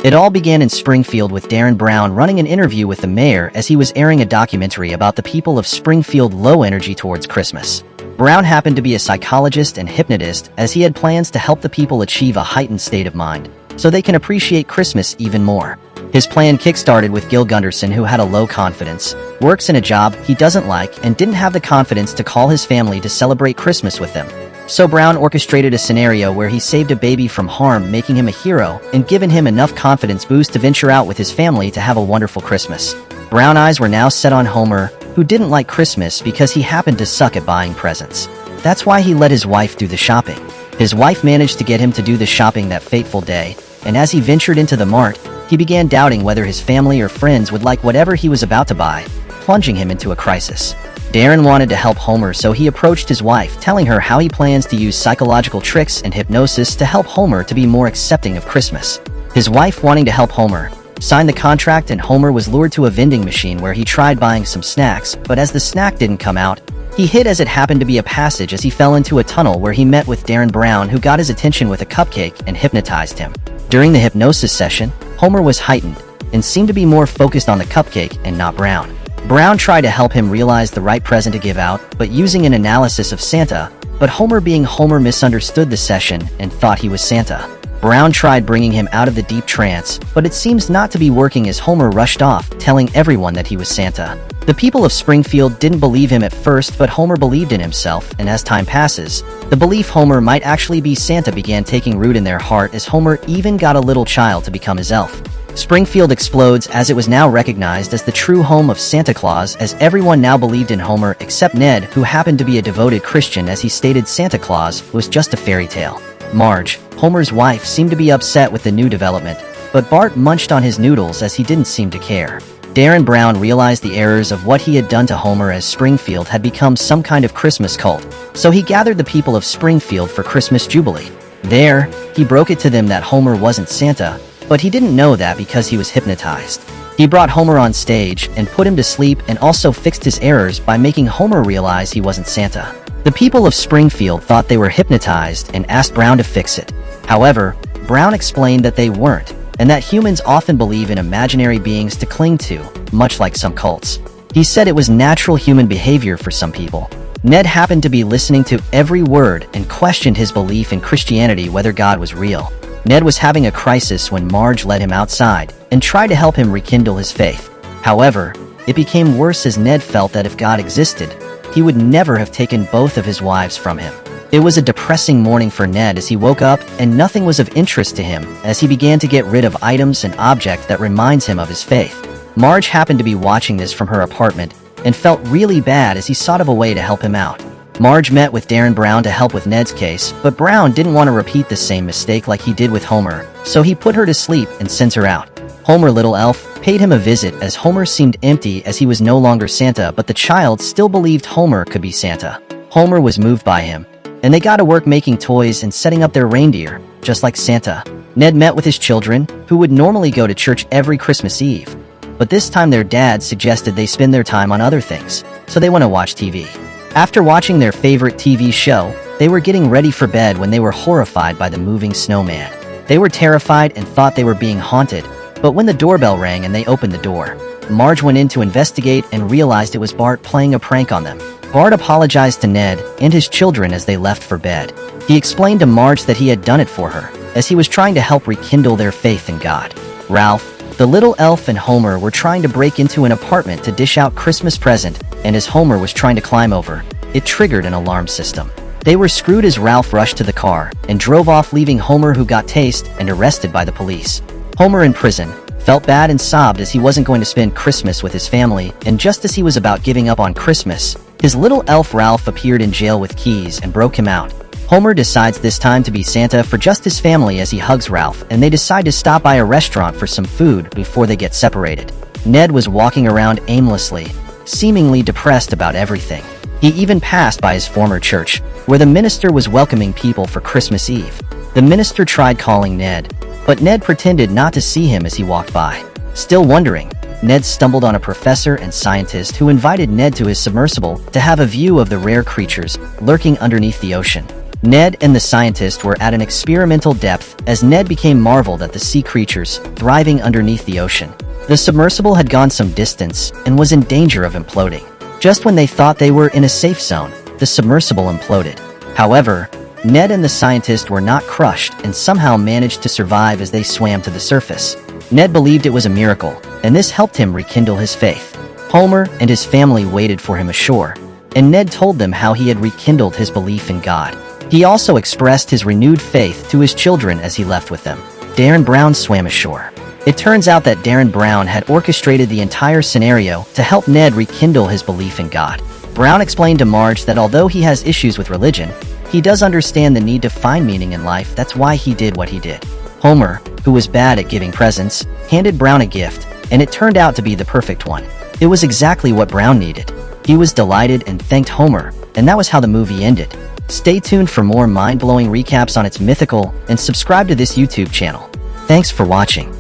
It all began in Springfield with Darren Brown running an interview with the mayor as he was airing a documentary about the people of Springfield low energy towards Christmas. Brown happened to be a psychologist and hypnotist as he had plans to help the people achieve a heightened state of mind so they can appreciate Christmas even more. His plan kick-started with Gil Gunderson, who had a low confidence, works in a job he doesn't like, and didn't have the confidence to call his family to celebrate Christmas with them. So Brown orchestrated a scenario where he saved a baby from harm, making him a hero, and given him enough confidence boost to venture out with his family to have a wonderful Christmas. Brown's eyes were now set on Homer, who didn't like Christmas because he happened to suck at buying presents. That's why he let his wife do the shopping. His wife managed to get him to do the shopping that fateful day, and as he ventured into the mart, he began doubting whether his family or friends would like whatever he was about to buy, plunging him into a crisis. Darren wanted to help Homer, so he approached his wife, telling her how he plans to use psychological tricks and hypnosis to help Homer to be more accepting of Christmas. His wife, wanting to help Homer, signed the contract, and Homer was lured to a vending machine where he tried buying some snacks, but as the snack didn't come out, he hid as it happened to be a passage as he fell into a tunnel where he met with Darren Brown, who got his attention with a cupcake and hypnotized him. During the hypnosis session, Homer was heightened and seemed to be more focused on the cupcake and not Brown. Brown tried to help him realize the right present to give out, but using an analysis of Santa, but Homer, being Homer, misunderstood the session and thought he was Santa. Brown tried bringing him out of the deep trance, but it seems not to be working as Homer rushed off, telling everyone that he was Santa. The people of Springfield didn't believe him at first, but Homer believed in himself, and as time passes, the belief Homer might actually be Santa began taking root in their heart, as Homer even got a little child to become his elf. Springfield explodes as it was now recognized as the true home of Santa Claus, as everyone now believed in Homer except Ned, who happened to be a devoted Christian, as he stated Santa Claus was just a fairy tale. Marge, Homer's wife, seemed to be upset with the new development, but Bart munched on his noodles as he didn't seem to care. Darren Brown realized the errors of what he had done to Homer, as Springfield had become some kind of Christmas cult, so he gathered the people of Springfield for Christmas Jubilee. There, he broke it to them that Homer wasn't Santa, but he didn't know that because he was hypnotized. He brought Homer on stage and put him to sleep, and also fixed his errors by making Homer realize he wasn't Santa. The people of Springfield thought they were hypnotized and asked Brown to fix it. However, Brown explained that they weren't, and that humans often believe in imaginary beings to cling to, much like some cults. He said it was natural human behavior for some people. Ned happened to be listening to every word and questioned his belief in Christianity, whether God was real. Ned was having a crisis when Marge led him outside and tried to help him rekindle his faith. However, it became worse as Ned felt that if God existed, he would never have taken both of his wives from him. It was a depressing morning for Ned as he woke up and nothing was of interest to him, as he began to get rid of items and objects that reminds him of his faith. Marge happened to be watching this from her apartment and felt really bad as he sought of a way to help him out. Marge met with Darren Brown to help with Ned's case, but Brown didn't want to repeat the same mistake like he did with Homer, so he put her to sleep and sent her out. Homer, little elf, paid him a visit as Homer seemed empty as he was no longer Santa, but the child still believed Homer could be Santa. Homer was moved by him, and they got to work making toys and setting up their reindeer, just like Santa. Ned met with his children, who would normally go to church every Christmas Eve, but this time their dad suggested they spend their time on other things, so they want to watch TV. After watching their favorite TV show, they were getting ready for bed when they were horrified by the moving snowman. They were terrified and thought they were being haunted, but when the doorbell rang and they opened the door, Marge went in to investigate and realized it was Bart playing a prank on them. Bart apologized to Ned and his children as they left for bed. He explained to Marge that he had done it for her, as he was trying to help rekindle their faith in God. Ralph, the little elf, and Homer were trying to break into an apartment to dish out Christmas present, and as Homer was trying to climb over, it triggered an alarm system. They were screwed as Ralph rushed to the car and drove off, leaving Homer, who got tased and arrested by the police. Homer, in prison, felt bad and sobbed as he wasn't going to spend Christmas with his family, and just as he was about giving up on Christmas, his little elf Ralph appeared in jail with keys and broke him out. Homer decides this time to be Santa for just his family as he hugs Ralph, and they decide to stop by a restaurant for some food before they get separated. Ned was walking around aimlessly, seemingly depressed about everything. He even passed by his former church, where the minister was welcoming people for Christmas Eve. The minister tried calling Ned, but Ned pretended not to see him as he walked by. Still wondering, Ned stumbled on a professor and scientist who invited Ned to his submersible to have a view of the rare creatures lurking underneath the ocean. Ned and the scientist were at an experimental depth as Ned became marveled at the sea creatures thriving underneath the ocean. The submersible had gone some distance and was in danger of imploding. Just when they thought they were in a safe zone, the submersible imploded. However, Ned and the scientist were not crushed and somehow managed to survive as they swam to the surface. Ned believed it was a miracle, and this helped him rekindle his faith. Homer and his family waited for him ashore, and Ned told them how he had rekindled his belief in God. He also expressed his renewed faith to his children as he left with them. Darren Brown swam ashore. It turns out that Darren Brown had orchestrated the entire scenario to help Ned rekindle his belief in God. Brown explained to Marge that although he has issues with religion, he does understand the need to find meaning in life. That's why he did what he did. Homer, who was bad at giving presents, handed Brown a gift, and it turned out to be the perfect one. It was exactly what Brown needed. He was delighted and thanked Homer, and that was how the movie ended. Stay tuned for more mind-blowing recaps on its mythical, and subscribe to this YouTube channel. Thanks for watching.